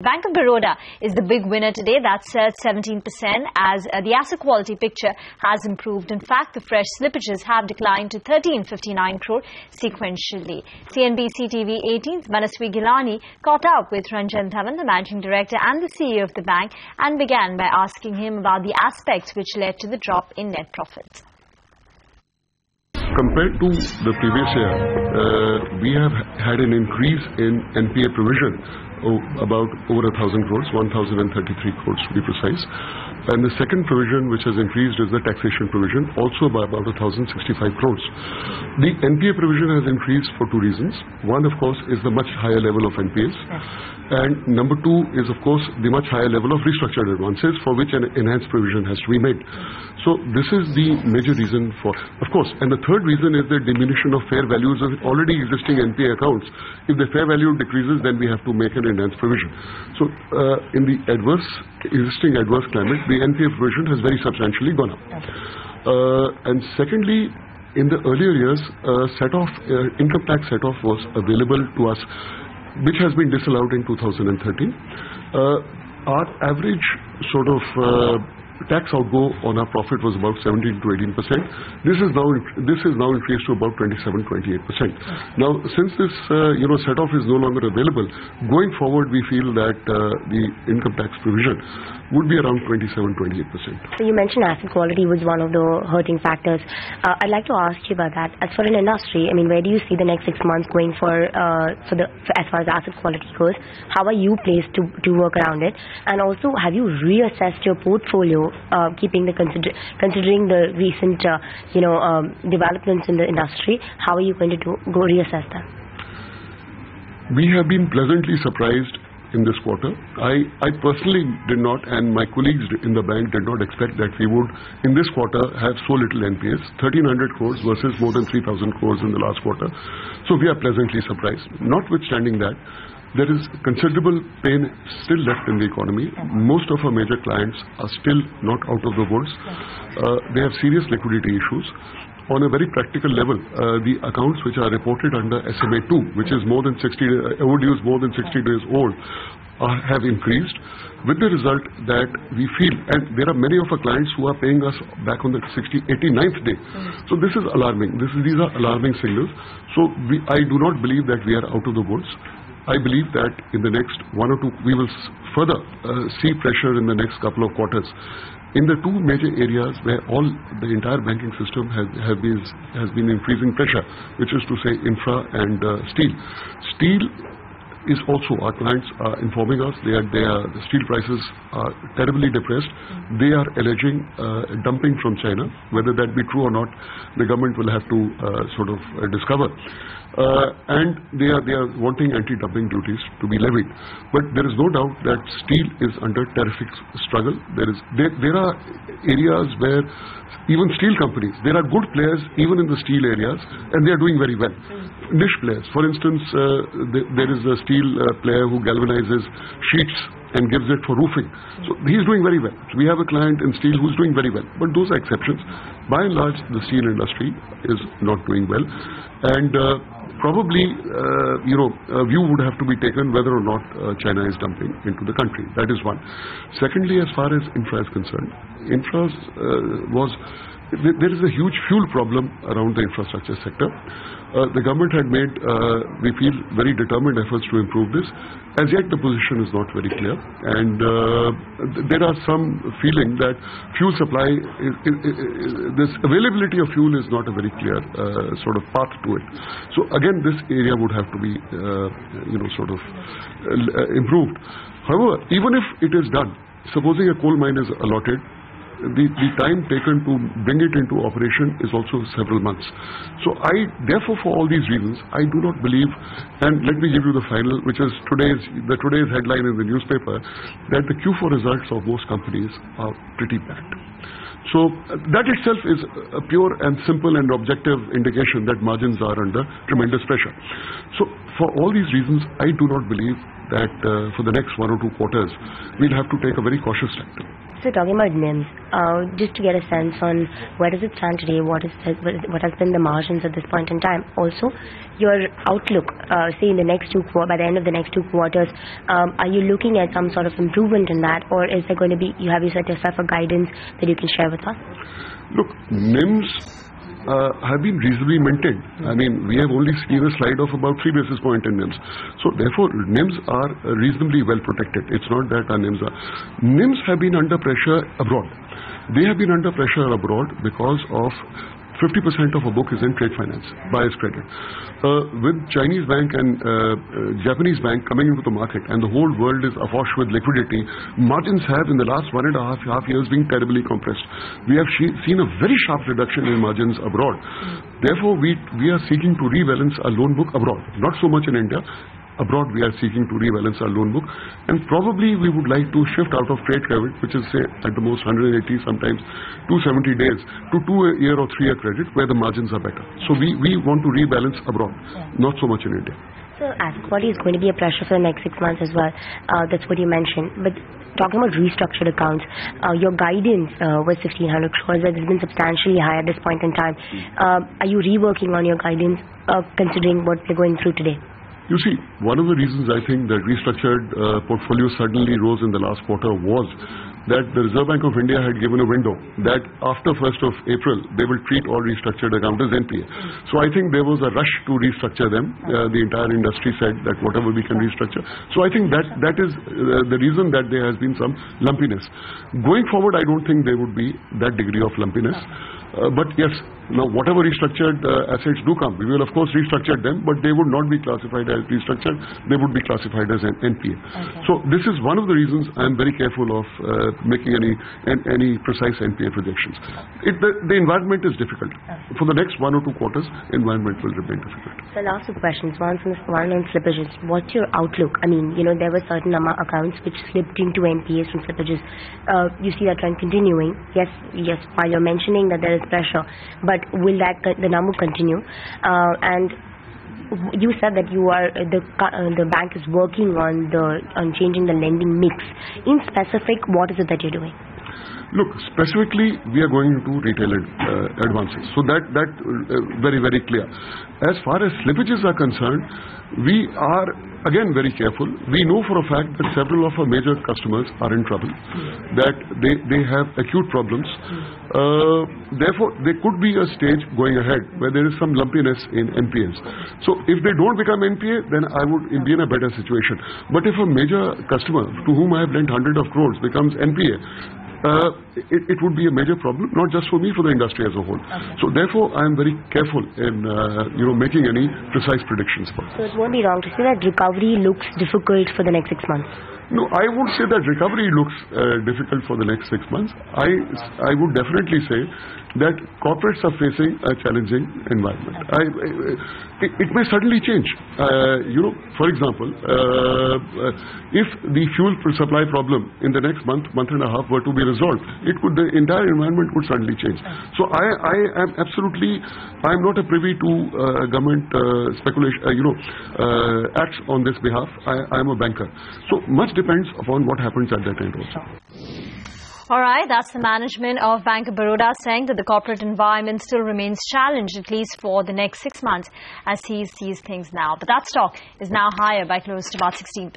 Bank of Baroda is the big winner today. That's 17% as the asset quality picture has improved. In fact, the fresh slippages have declined to 1359 crore sequentially. CNBC TV 18's MANASVI GHELANI caught up with Ranjan Dhawan, the managing director and the CEO of the bank, and began by asking him about the aspects which led to the drop in net profits. Compared to the previous year, we have had an increase in NPA provision about over 1,000 crores, 1,033 crores to be precise. And the second provision which has increased is the taxation provision, also by about 1,065 crores. The NPA provision has increased for two reasons. One, of course, is the much higher level of NPAs. And number two is, of course, the much higher level of restructured advances for which an enhanced provision has to be made. So this is the major reason for, of course, and the third reason is the diminution of fair values of already existing NPA accounts. If the fair value decreases, then we have to make an enhanced provision. So in the existing adverse climate, the NPA provision has very substantially gone up. And secondly, in the earlier years, income tax set-off was available to us, which has been disallowed in 2013. Our average sort of tax outgo on our profit was about 17 to 18%. This is now increased to about 27-28%. Now, since this set-off is no longer available, going forward, we feel that the income tax provision would be around 27-28%. So you mentioned asset quality was one of the hurting factors. I'd like to ask you about that. As for an industry, I mean, where do you see the next 6 months going for as far as asset quality goes? How are you placed to work around it? And also, have you reassessed your portfolio, considering the recent developments in the industry? How are you going to go reassess that? We have been pleasantly surprised in this quarter. I personally did not, and my colleagues in the bank did not expect that we would, in this quarter, have so little NPAs, 1,300 crores versus more than 3,000 crores in the last quarter. So we are pleasantly surprised. Notwithstanding that, there is considerable pain still left in the economy. Most of our major clients are still not out of the woods. They have serious liquidity issues. On a very practical level, the accounts which are reported under SMA2, which is more than 60 overdues more than 60 days old, have increased, with the result that we feel, and there are many of our clients who are paying us back on the 89th day. So this is alarming. These are alarming signals. So I do not believe that we are out of the woods. I believe that in the next one or two, we will further see pressure in the next couple of quarters in the two major areas where the entire banking system has been increasing pressure, which is to say infra and steel. Steel is also, our clients are informing us, the steel prices are terribly depressed. They are alleging dumping from China. Whether that be true or not, the government will have to discover. And they are wanting anti-dumping duties to be levied. But there is no doubt that steel is under terrific struggle. There are areas where even steel companies, there are good players even in the steel areas, and they are doing very well. Niche players, for instance, there is a steel player who galvanizes sheets and gives it for roofing. So he's doing very well. So we have a client in steel who's doing very well. But those are exceptions. By and large, the steel industry is not doing well. And probably, a view would have to be taken whether or not China is dumping into the country. That is one. Secondly, as far as infra is concerned, there is a huge fuel problem around the infrastructure sector. The government had made, we feel, very determined efforts to improve this. As yet, the position is not very clear. And there are some feeling that fuel supply, this availability of fuel is not a very clear path to it. So again, this area would have to be, improved. However, even if it is done, supposing a coal mine is allotted, the time taken to bring it into operation is also several months. So therefore, for all these reasons, I do not believe, and let me give you the final, which is today's headline in the newspaper, that the Q4 results of most companies are pretty bad. So that itself is a pure and simple and objective indication that margins are under tremendous pressure. So for all these reasons, I do not believe that for the next 1 or 2 quarters, we'll have to take a very cautious step. So talking about NIMs, just to get a sense on where does it stand today, what has been the margins at this point in time. Also, your outlook, say in the next by the end of the next 2 quarters, are you looking at some sort of improvement in that, or is there going to be, have you set yourself a guidance that you can share with us? Look, NIMs have been reasonably maintained. I mean, we have only seen a slide of about 3 basis points in NIMs. So therefore, NIMs are reasonably well protected. It's not that our NIMs are. NIMs have been under pressure abroad. They have been under pressure abroad because of 50% of our book is in trade finance, buyer's credit. With Chinese bank and Japanese bank coming into the market and the whole world is awash with liquidity, margins have in the last 1.5 years been terribly compressed. We have seen a very sharp reduction in margins abroad. Therefore, we are seeking to rebalance our loan book abroad, not so much in India. Abroad, we are seeking to rebalance our loan book, and probably we would like to shift out of trade credit, which is, say, at the most 180, sometimes 270 days, to 2-year or 3-year credit, where the margins are better. So we want to rebalance abroad, not so much in India. So asset quality is going to be a pressure for the next 6 months as well. That's what you mentioned. But talking about restructured accounts, your guidance was 1,500 crores. That has been substantially high at this point in time. Are you reworking on your guidance, considering what we're going through today? You see, one of the reasons I think that restructured portfolio suddenly rose in the last quarter was that the Reserve Bank of India had given a window that after 1st of April, they will treat all restructured accounts as NPA. So I think there was a rush to restructure them. The entire industry said that whatever we can restructure. So I think that is the reason that there has been some lumpiness. Going forward, I don't think there would be that degree of lumpiness. But yes, now whatever restructured assets do come, we will of course restructure them, but they would not be classified as restructured, they would be classified as an NPA. Okay. So this is one of the reasons I am very careful of making any precise NPA projections. The environment is difficult. Okay. For the next 1 or 2 quarters, environment will remain difficult. So last 2 questions, one on slippages. What's your outlook? I mean, there were certain accounts which slipped into NPAs from slippages. You see that trend continuing. Yes, while you're mentioning that there is pressure, but will the number continue? And you said that the bank is working on changing the lending mix. In specific, what is it that you're doing? Look, specifically, we are going into retail advances. So that very, very clear. As far as slippages are concerned, we are again very careful. We know for a fact that several of our major customers are in trouble, that they have acute problems. Therefore, there could be a stage going ahead where there is some lumpiness in NPAs. So if they don't become NPA, then I would be in a better situation. But if a major customer to whom I have lent hundreds of crores becomes NPA, it would be a major problem, not just for me, for the industry as a whole. Okay. So therefore, I am very careful in making any precise predictions for this. So it won't be wrong to say that recovery looks difficult for the next 6 months. No, I would say that recovery looks difficult for the next 6 months. I would definitely say that corporates are facing a challenging environment. It may suddenly change. For example, if the fuel supply problem in the next month and a half were to be resolved, the entire environment would suddenly change. So I am not a privy to government speculation, acts on this behalf. I am a banker. So much depends upon what happens at that end also. All right, that's the management of Bank of Baroda saying that the corporate environment still remains challenged, at least for the next 6 months, as he sees things now. But that stock is now higher by close to about 16%.